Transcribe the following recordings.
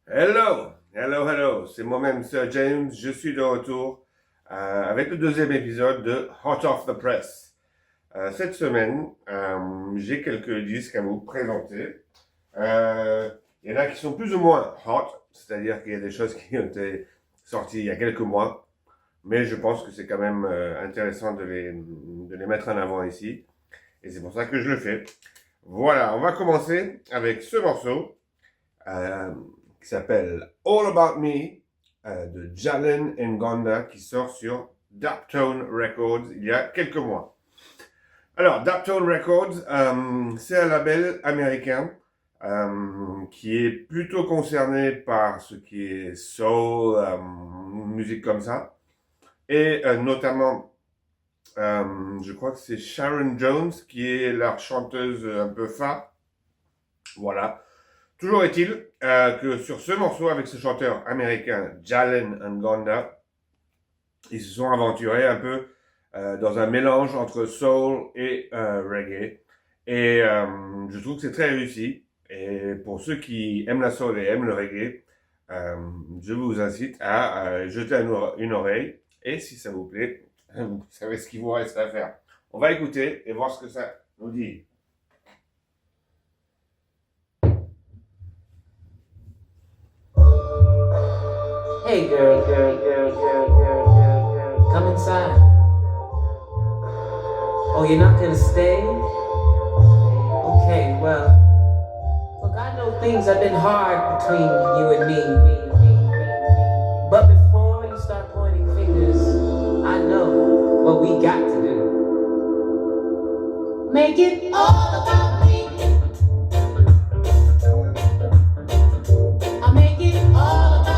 Hello, hello, hello, c'est moi-même Sir James, je suis de retour avec le deuxième épisode de Hot Off the Press. Cette semaine, j'ai quelques disques à vous présenter. Il y en a qui sont plus ou moins hot, c'est-à-dire qu'il y a des choses qui ont été sorties il y a quelques mois, mais je pense que c'est quand même intéressant de les mettre en avant ici, et c'est pour ça que je le fais. Voilà, on va commencer avec ce morceau. Qui s'appelle All About Me de Jalen Ngonda qui sort sur Daptone Records il y a quelques mois. Alors, Daptone Records, c'est un label américain qui est plutôt concerné par ce qui est soul, musique comme ça, et notamment, je crois que c'est Sharon Jones qui est leur chanteuse un peu phare. Voilà. Toujours est-il que sur ce morceau, avec ce chanteur américain Jalen Ngonda, ils se sont aventurés un peu dans un mélange entre soul et reggae. Et je trouve que c'est très réussi. Et pour ceux qui aiment la soul et aiment le reggae, je vous incite à jeter une oreille. Et si ça vous plaît, vous savez ce qu'il vous reste à faire. On va écouter et voir ce que ça nous dit. Hey girl, come inside. Oh, you're not gonna stay? Okay, well, look, I know things have been hard between you and me. But before you start pointing fingers, I know what we got to do. Make it all about me. I make it all about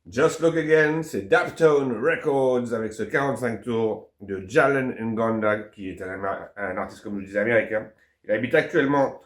Just Look Again, c'est Daptone Records avec ce 45 tours de Jalen Ngonda, qui est un artiste, comme je le disais, américain. Il habite actuellement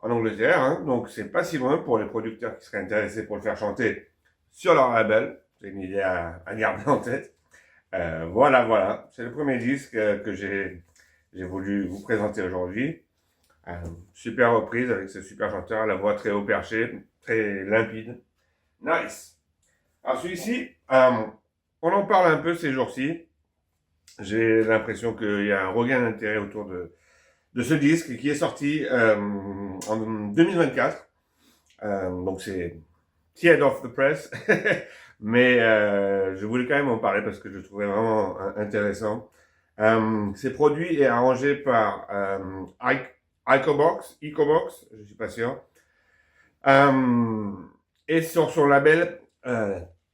en Angleterre, hein, donc c'est pas si loin pour les producteurs qui seraient intéressés pour le faire chanter sur leur label. C'est une idée à garder en tête. Voilà, c'est le premier disque que j'ai voulu vous présenter aujourd'hui. Super reprise avec ce super chanteur, la voix très haut perché, très limpide. Nice! Alors celui-ci, on en parle un peu ces jours-ci. J'ai l'impression qu'il y a un regain d'intérêt autour de ce disque qui est sorti en 2024. Donc c'est Head of the Press. Mais je voulais quand même en parler parce que je le trouvais vraiment intéressant. C'est produit et arrangé par Ecobox, je suis pas sûr. Et sur son label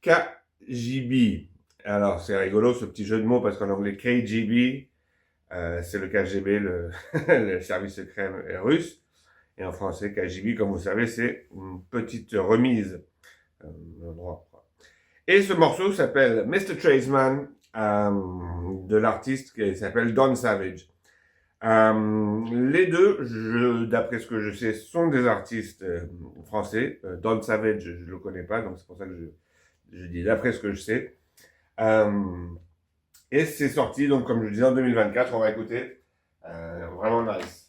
KGB. Alors, c'est rigolo ce petit jeu de mots parce qu'en anglais, KGB, c'est le KGB, le service secret russe. Et en français, KGB, comme vous savez, c'est une petite remise. Et ce morceau s'appelle Mr. Tradesman, de l'artiste qui s'appelle Don Savage. Les deux, d'après ce que je sais, sont des artistes français. Don Savage, je le connais pas, donc c'est pour ça que je dis d'après ce que je sais. Et c'est sorti, donc comme je disais, en 2024. On va écouter. Vraiment nice.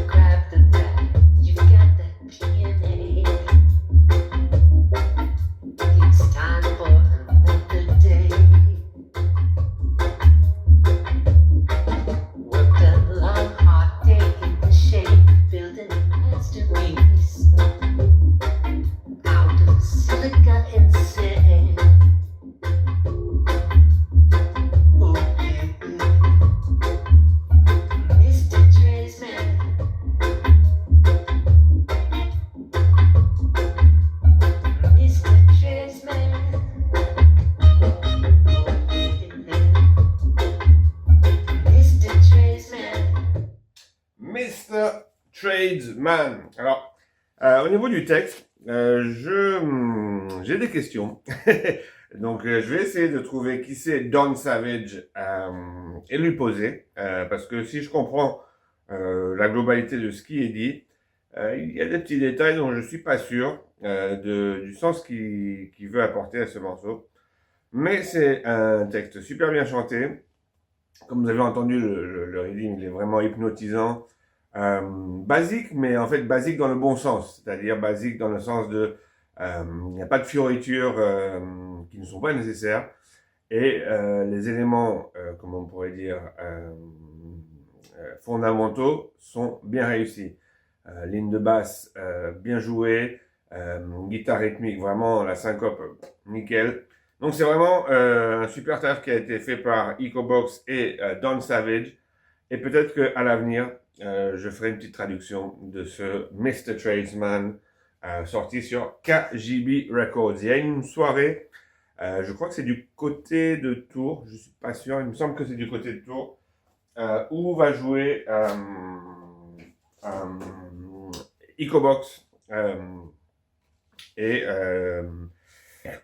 Grab the bag, you got that DNA. Tradesman. Alors, au niveau du texte, j'ai des questions. Donc, je vais essayer de trouver qui c'est Don Savage et lui poser. Parce que si je comprends la globalité de ce qui est dit, il y a des petits détails dont je suis pas sûr du sens qu'il veut apporter à ce morceau. Mais c'est un texte super bien chanté. Comme vous avez entendu, le reading, il est vraiment hypnotisant. Basique, mais en fait basique dans le bon sens. C'est-à-dire basique dans le sens de... il n'y a pas de fioritures qui ne sont pas nécessaires. Et les éléments, comment on pourrait dire, fondamentaux sont bien réussis. Ligne de basse bien jouée, guitare rythmique, vraiment la syncope nickel. Donc c'est vraiment un super taf qui a été fait par EcoBox et Don Savage. Et peut-être qu'à l'avenir, je ferai une petite traduction de ce Mr. Tradesman sorti sur KGB Records. Il y a une soirée, je crois que c'est du côté de Tours, je suis pas sûr, il me semble que c'est du côté de Tours, où va jouer EcoBox et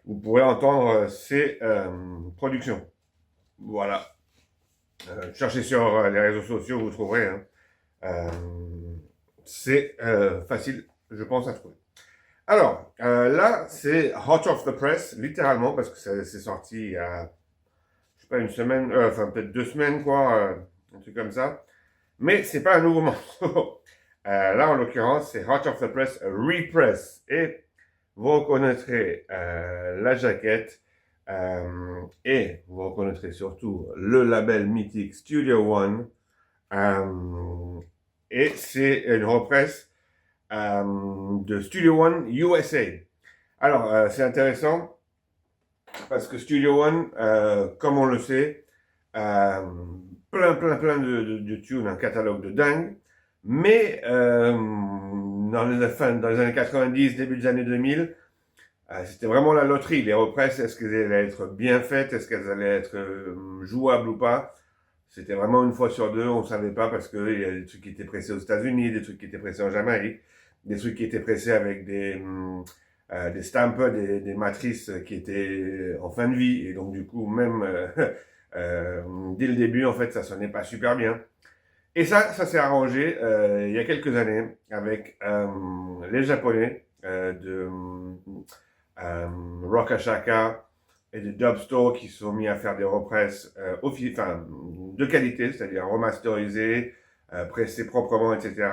vous pourrez entendre ses productions. Voilà. Cherchez sur les réseaux sociaux, vous trouverez. Hein. C'est facile, je pense, à trouver. Alors, là, c'est Hot Off the Press, littéralement, parce que c'est sorti il y a, je sais pas, une semaine, enfin peut-être 2 semaines, quoi, un truc comme ça. Mais c'est pas un nouveau morceau. Là, en l'occurrence, c'est Hot Off the Press Repress. Et vous reconnaîtrez la jaquette et vous reconnaîtrez surtout le label mythique Studio One. Et c'est une represse de Studio One USA. Alors, c'est intéressant parce que Studio One, comme on le sait, plein de tunes, un catalogue de dingue. Mais dans les années 90, début des années 2000, c'était vraiment la loterie. Les represses, est-ce qu'elles allaient être bien faites? Est-ce qu'elles allaient être jouables ou pas? C'était vraiment une fois sur deux, on savait pas parce que il y a des trucs qui étaient pressés aux États-Unis, des trucs qui étaient pressés en Jamaïque, des trucs qui étaient pressés avec des stampers, des matrices qui étaient en fin de vie. Et donc du coup, même dès le début, en fait, ça sonnait pas super bien. Et ça s'est arrangé il y a quelques années avec les Japonais de Rock Ashaka et de Dub Store qui sont mis à faire des represses de qualité, c'est-à-dire remasterisées, pressées proprement, etc.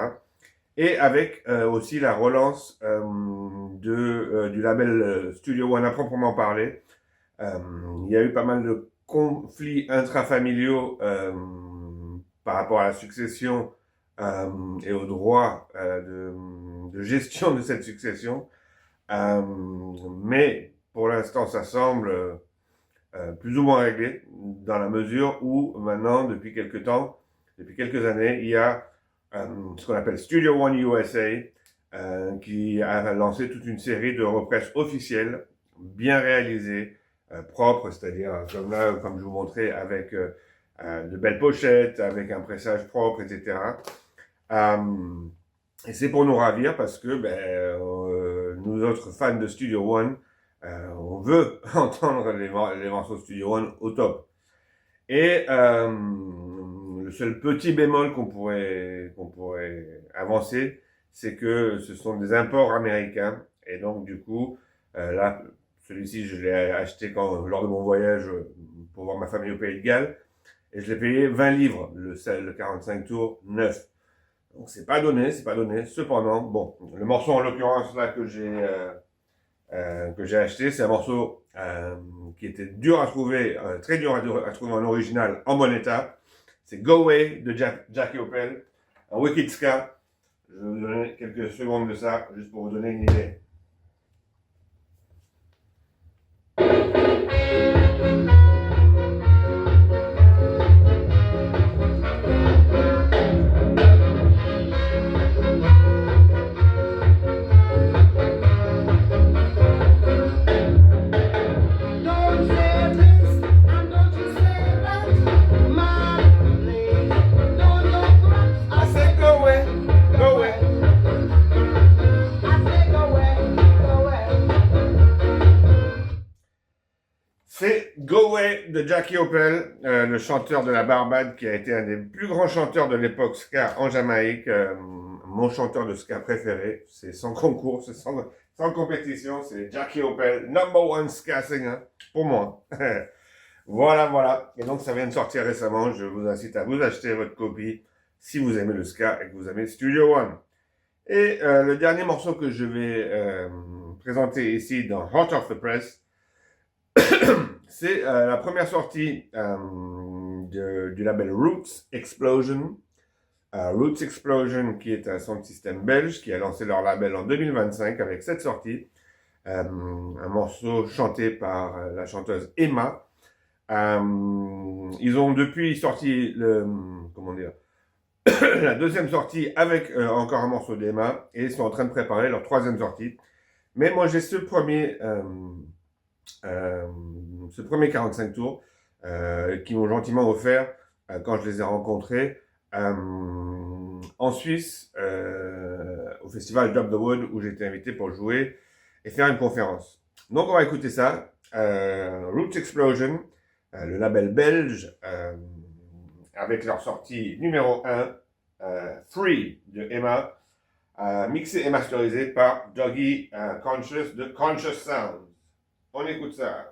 Et avec aussi la relance du label Studio One à proprement parler. Il y a eu pas mal de conflits intrafamiliaux par rapport à la succession et au droit de gestion de cette succession. Mais pour l'instant, ça semble plus ou moins réglé dans la mesure où maintenant, depuis quelques années, il y a ce qu'on appelle Studio One USA qui a lancé toute une série de represses officielles, bien réalisées, propres, c'est-à-dire comme là, comme je vous montrais, avec de belles pochettes, avec un pressage propre, etc. Et c'est pour nous ravir parce que nous autres fans de Studio One, on veut entendre les morceaux de Studio One au top. Et le seul petit bémol qu'on pourrait avancer, c'est que ce sont des imports américains. Et donc du coup, là, celui-ci, je l'ai acheté lors de mon voyage pour voir ma famille au Pays de Galles. Et je l'ai payé 20 livres, le 45 tours neuf. Donc c'est pas donné. Cependant, bon, le morceau en l'occurrence là que j'ai acheté, c'est un morceau qui était dur à trouver, très dur à trouver en original, en bon état. C'est Go Away de Jackie Opel, un Wicked Ska. Je vais vous donner quelques secondes de ça, juste pour vous donner une idée. Go Away de Jackie Opel, le chanteur de la Barbade qui a été un des plus grands chanteurs de l'époque ska en Jamaïque, mon chanteur de ska préféré, c'est sans concours, c'est sans compétition, c'est Jackie Opel, number one ska singer, pour moi. Voilà, voilà. Et donc ça vient de sortir récemment, je vous incite à vous acheter votre copie si vous aimez le ska et que vous aimez Studio One. Et le dernier morceau que je vais présenter ici dans Hot Off the Press, c'est la première sortie du label Roots Explosion. Roots Explosion, qui est un sound system belge, qui a lancé leur label en 2025 avec cette sortie. Un morceau chanté par la chanteuse Emma. Ils ont depuis sorti la deuxième sortie avec encore un morceau d'Emma et ils sont en train de préparer leur troisième sortie. Mais moi j'ai ce premier 45 tours qui m'ont gentiment offert quand je les ai rencontrés en Suisse au festival Drop the Wood où j'ai été invité pour jouer et faire une conférence. Donc on va écouter ça. Roots Explosion, le label belge avec leur sortie numéro 1, Free de Emma, mixé et masterisé par Doggy Conscious de Conscious Sounds. On écoute ça.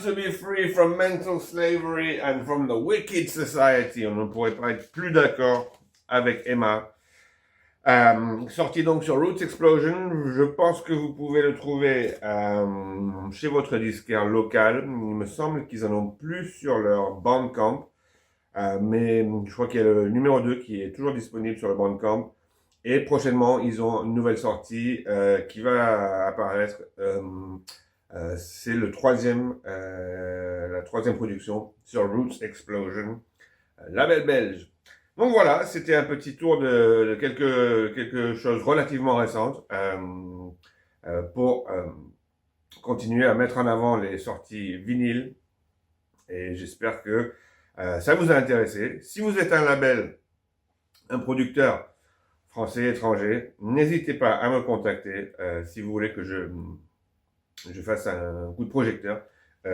To be free from mental slavery and from the wicked society. On ne pourrait pas être plus d'accord avec Emma. Sorti donc sur Roots Explosion. Je pense que vous pouvez le trouver chez votre disquaire local. Il me semble qu'ils en ont plus sur leur Bandcamp. Mais je crois qu'il y a le numéro 2 qui est toujours disponible sur le Bandcamp. Et prochainement, ils ont une nouvelle sortie qui va apparaître. C'est la troisième production sur Roots Explosion, label belge. Donc voilà, c'était un petit tour de quelque chose relativement récente pour continuer à mettre en avant les sorties vinyles. Et j'espère que ça vous a intéressé. Si vous êtes un label, un producteur français, étranger, n'hésitez pas à me contacter si vous voulez que je fasse un coup de projecteur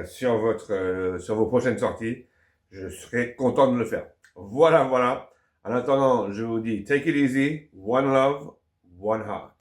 sur vos prochaines sorties. Je serai content de le faire. Voilà, voilà. En attendant, je vous dis take it easy, one love, one heart.